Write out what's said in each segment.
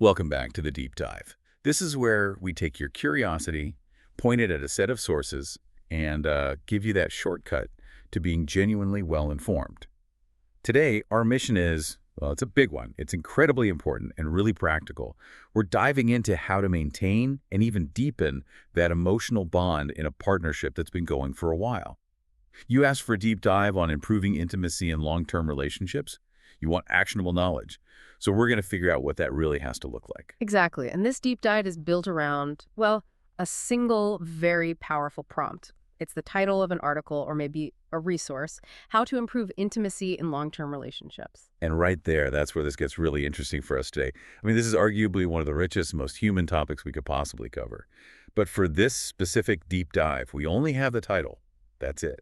Welcome back to the deep dive. This is where we take your curiosity, point it at a set of sources, and give you that shortcut to being genuinely well-informed. Today, our mission is, well, it's a big one. It's incredibly important and really practical. We're diving into how to maintain and even deepen that emotional bond in a partnership that's been going for a while. You asked for a deep dive on improving intimacy in long-term relationships. You want actionable knowledge. So we're going to figure out what that really has to look like. Exactly. And this deep dive is built around, well, a single very powerful prompt. It's the title of an article or maybe a resource, How to Improve Intimacy in Long-Term Relationships. And right there, that's where this gets really interesting for us today. I mean, this is arguably one of the richest, most human topics we could possibly cover. But for this specific deep dive, we only have the title. That's it.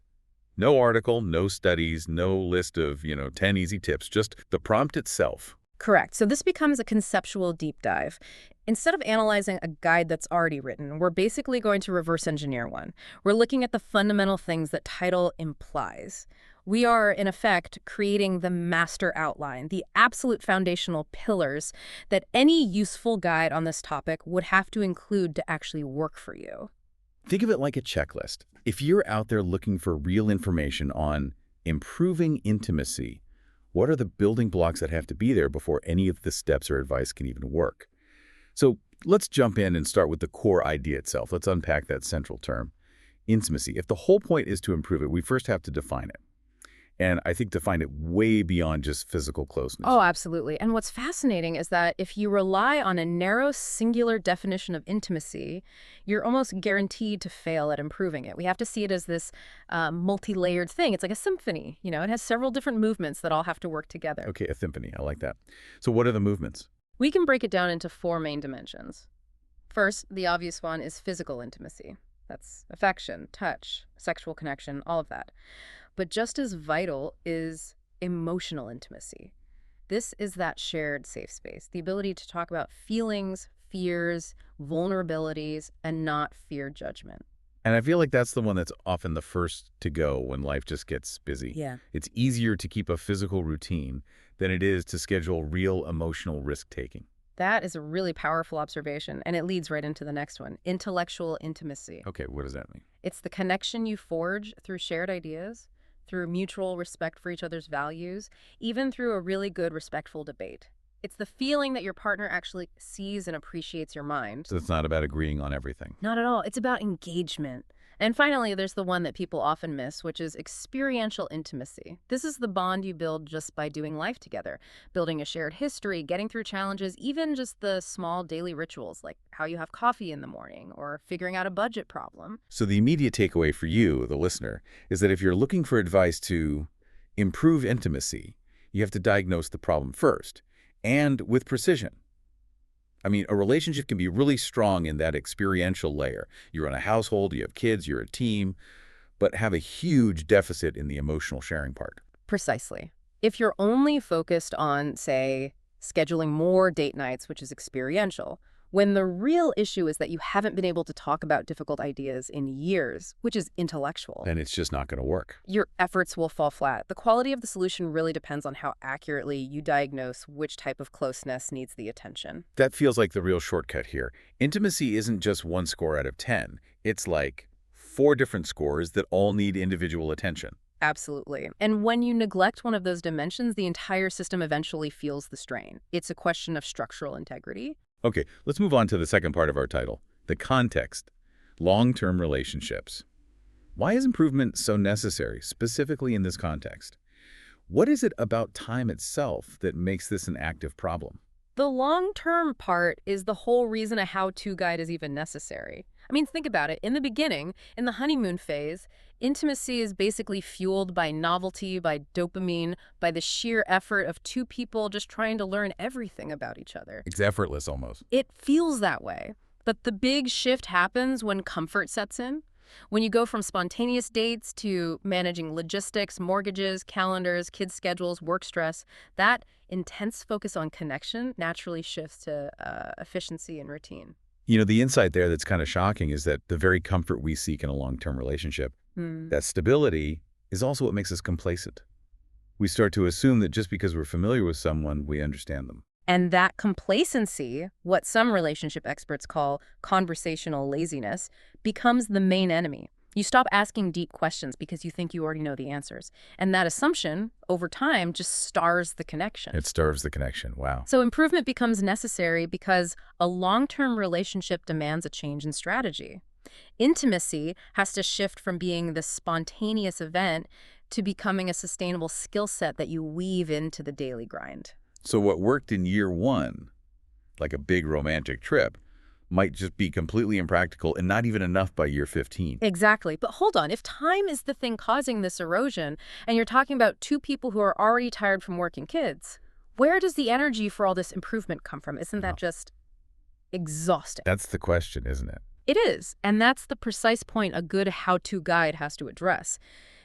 No article, no studies, no list of, 10 easy tips, just the prompt itself. Correct. So this becomes a conceptual deep dive. Instead of analyzing a guide that's already written, we're basically going to reverse engineer one. We're looking at the fundamental things that title implies. We are, in effect, creating the master outline, the absolute foundational pillars that any useful guide on this topic would have to include to actually work for you. Think of it like a checklist. If you're out there looking for real information on improving intimacy, what are the building blocks that have to be there before any of the steps or advice can even work? So let's jump in and start with the core idea itself. Let's unpack that central term, intimacy. If the whole point is to improve it, we first have to define it. And I think define it way beyond just physical closeness. Oh, absolutely. And what's fascinating is that if you rely on a narrow, singular definition of intimacy, you're almost guaranteed to fail at improving it. We have to see it as this multi-layered thing. It's like a symphony. It has several different movements that all have to work together. Okay, a symphony. I like that. So what are the movements? We can break it down into four main dimensions. First, the obvious one is physical intimacy. That's affection, touch, sexual connection, all of that. But just as vital is emotional intimacy. This is that shared safe space, the ability to talk about feelings, fears, vulnerabilities, and not fear judgment. And I feel like that's the one that's often the first to go when life just gets busy. Yeah. It's easier to keep a physical routine than it is to schedule real emotional risk-taking. That is a really powerful observation, and it leads right into the next one, intellectual intimacy. Okay, what does that mean? It's the connection you forge through shared ideas, through mutual respect for each other's values, even through a really good, respectful debate. It's the feeling that your partner actually sees and appreciates your mind. So it's not about agreeing on everything. Not at all. It's about engagement. And finally, there's the one that people often miss, which is experiential intimacy. This is the bond you build just by doing life together, building a shared history, getting through challenges, even just the small daily rituals like how you have coffee in the morning or figuring out a budget problem. So the immediate takeaway for you, the listener, is that if you're looking for advice to improve intimacy, you have to diagnose the problem first, and with precision. I mean, a relationship can be really strong in that experiential layer. You run a household, you have kids, you're a team, but have a huge deficit in the emotional sharing part. Precisely. If you're only focused on, say, scheduling more date nights, which is experiential, when the real issue is that you haven't been able to talk about difficult ideas in years, which is intellectual, Then it's just not going to work. your efforts will fall flat. The quality of the solution really depends on how accurately you diagnose which type of closeness needs the attention. That feels like the real shortcut here. Intimacy isn't just one score out of 10. It's like 4 different scores that all need individual attention. Absolutely. And when you neglect one of those dimensions, the entire system eventually feels the strain. It's a question of structural integrity. Okay, let's move on to the second part of our title, the context, long-term relationships. Why is improvement so necessary, specifically in this context? What is it about time itself that makes this an active problem? The long-term part is the whole reason a how-to guide is even necessary. I mean, think about it. In the beginning, in the honeymoon phase, intimacy is basically fueled by novelty, by dopamine, by the sheer effort of two people just trying to learn everything about each other. It's effortless almost. It feels that way. But the big shift happens when comfort sets in. When you go from spontaneous dates to managing logistics, mortgages, calendars, kids' schedules, work stress, that intense focus on connection naturally shifts to efficiency and routine. The insight there that's kind of shocking is that the very comfort we seek in a long-term relationship, that stability, is also what makes us complacent. We start to assume that just because we're familiar with someone, we understand them. And that complacency, what some relationship experts call conversational laziness, becomes the main enemy. You stop asking deep questions because you think you already know the answers. And that assumption, over time, just stars the connection. It starves the connection. Wow. So improvement becomes necessary because a long-term relationship demands a change in strategy. Intimacy has to shift from being this spontaneous event to becoming a sustainable skill set that you weave into the daily grind. So what worked in year one, like a big romantic trip, might just be completely impractical and not even enough by year 15. Exactly. But hold on, if time is the thing causing this erosion, and you're talking about two people who are already tired from work and kids, where does the energy for all this improvement come from? Isn't that Wow. just exhausting? That's the question, isn't it? It is, and that's the precise point a good how-to guide has to address.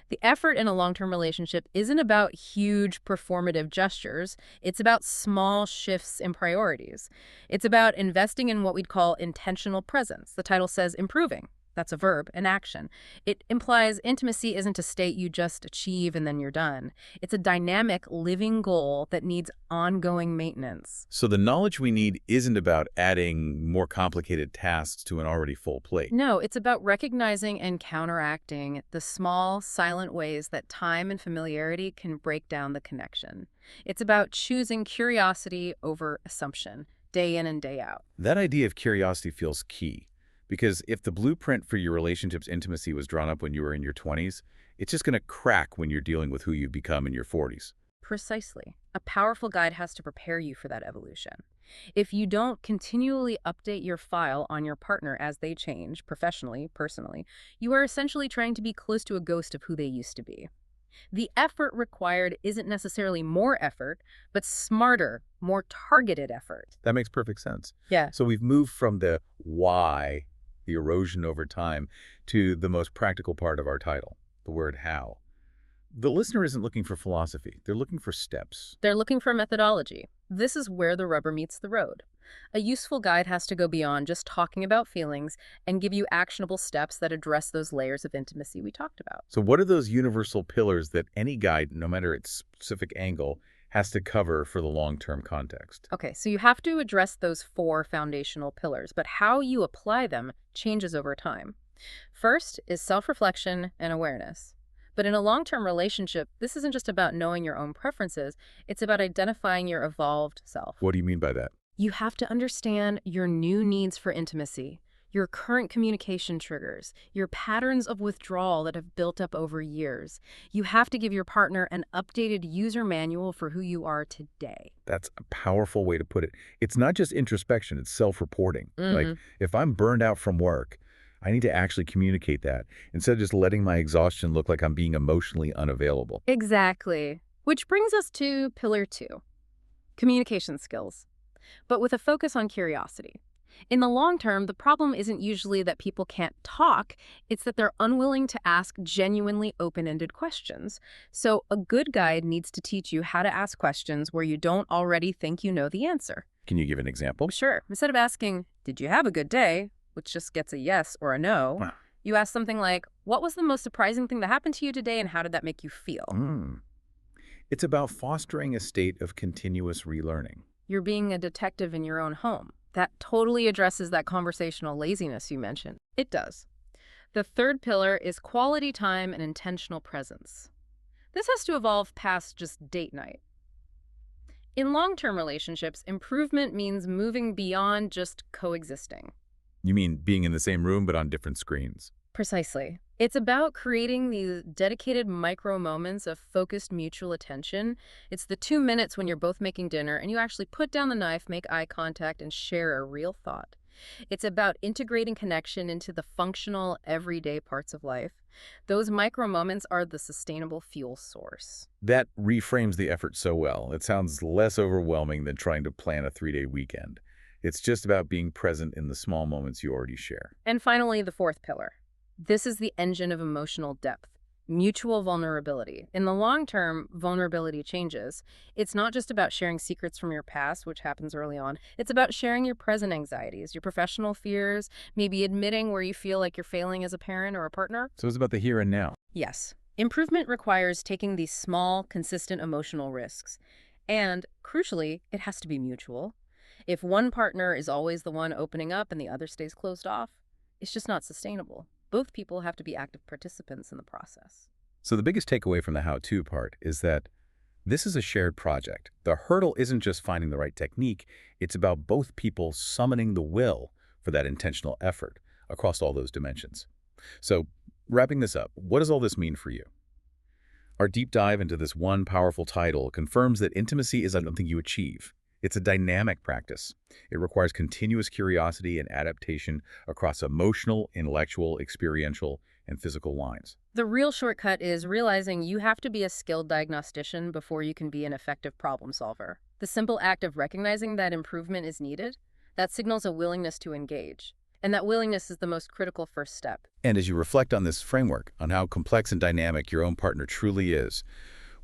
The effort in a long-term relationship isn't about huge performative gestures. It's about small shifts in priorities. It's about investing in what we'd call intentional presence. The title says improving. That's a verb, an action. It implies intimacy isn't a state you just achieve and then you're done. It's a dynamic, living goal that needs ongoing maintenance. So the knowledge we need isn't about adding more complicated tasks to an already full plate. No, it's about recognizing and counteracting the small, silent ways that time and familiarity can break down the connection. It's about choosing curiosity over assumption, day in and day out. That idea of curiosity feels key, because if the blueprint for your relationship's intimacy was drawn up when you were in your 20s, it's just going to crack when you're dealing with who you become in your 40s. Precisely. A powerful guide has to prepare you for that evolution. If you don't continually update your file on your partner as they change, professionally, personally, you are essentially trying to be close to a ghost of who they used to be. The effort required isn't necessarily more effort, but smarter, more targeted effort. That makes perfect sense. Yeah. So we've moved from the why, the erosion over time, to the most practical part of our title, the word how. The listener isn't looking for philosophy. They're looking for steps. They're looking for methodology. This is where the rubber meets the road. A useful guide has to go beyond just talking about feelings and give you actionable steps that address those layers of intimacy we talked about. So what are those universal pillars that any guide, no matter its specific angle, has to cover for the long-term context? Okay, so you have to address those four foundational pillars, but how you apply them changes over time. First is self-reflection and awareness. But in a long-term relationship, this isn't just about knowing your own preferences, it's about identifying your evolved self. What do you mean by that? You have to understand your new needs for intimacy, your current communication triggers, your patterns of withdrawal that have built up over years. You have to give your partner an updated user manual for who you are today. That's a powerful way to put it. It's not just introspection, it's self-reporting. Like, Mhm. if I'm burned out from work, I need to actually communicate that instead of just letting my exhaustion look like I'm being emotionally unavailable. Exactly. Which brings us to pillar 2, communication skills, but with a focus on curiosity. In the long term, the problem isn't usually that people can't talk, it's that they're unwilling to ask genuinely open-ended questions. So a good guide needs to teach you how to ask questions where you don't already think you know the answer. Can you give an example? Sure, instead of asking, "Did you have a good day?" which just gets a yes or a no, Wow. you ask something like, "What was the most surprising thing that happened to you today and how did that make you feel?" It's about fostering a state of continuous relearning. You're being a detective in your own home. That totally addresses that conversational laziness you mentioned. It does. The third pillar is quality time and intentional presence. This has to evolve past just date night. In long-term relationships, improvement means moving beyond just coexisting. You mean being in the same room but on different screens? Precisely. It's about creating these dedicated micro moments of focused mutual attention. It's the 2 minutes when you're both making dinner and you actually put down the knife, make eye contact, and share a real thought. It's about integrating connection into the functional, everyday parts of life. Those micro moments are the sustainable fuel source. That reframes the effort so well. It sounds less overwhelming than trying to plan a 3-day weekend. It's just about being present in the small moments you already share. And finally, the fourth pillar. This is the engine of emotional depth, mutual vulnerability. In the long term, vulnerability changes. It's not just about sharing secrets from your past, which happens early on. It's about sharing your present anxieties, your professional fears, maybe admitting where you feel like you're failing as a parent or a partner. So it's about the here and now. Yes. Improvement requires taking these small, consistent emotional risks. And, crucially, it has to be mutual. If one partner is always the one opening up and the other stays closed off, it's just not sustainable. Both people have to be active participants in the process. So the biggest takeaway from the how-to part is that this is a shared project. The hurdle isn't just finding the right technique, it's about both people summoning the will for that intentional effort across all those dimensions. So, wrapping this up, what does all this mean for you? Our deep dive into this one powerful title confirms that intimacy isn't something you achieve. It's a dynamic practice. It requires continuous curiosity and adaptation across emotional, intellectual, experiential, and physical lines. The real shortcut is realizing you have to be a skilled diagnostician before you can be an effective problem solver. The simple act of recognizing that improvement is needed, that signals a willingness to engage. And that willingness is the most critical first step. And as you reflect on this framework, on how complex and dynamic your own partner truly is,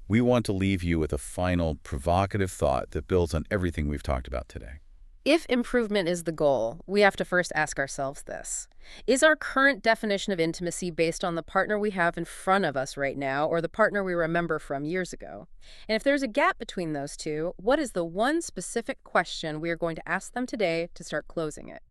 we want to leave you with a final provocative thought that builds on everything we've talked about today. If improvement is the goal, we have to first ask ourselves this. Is our current definition of intimacy based on the partner we have in front of us right now or the partner we remember from years ago? And if there's a gap between those two, what is the one specific question we are going to ask them today to start closing it?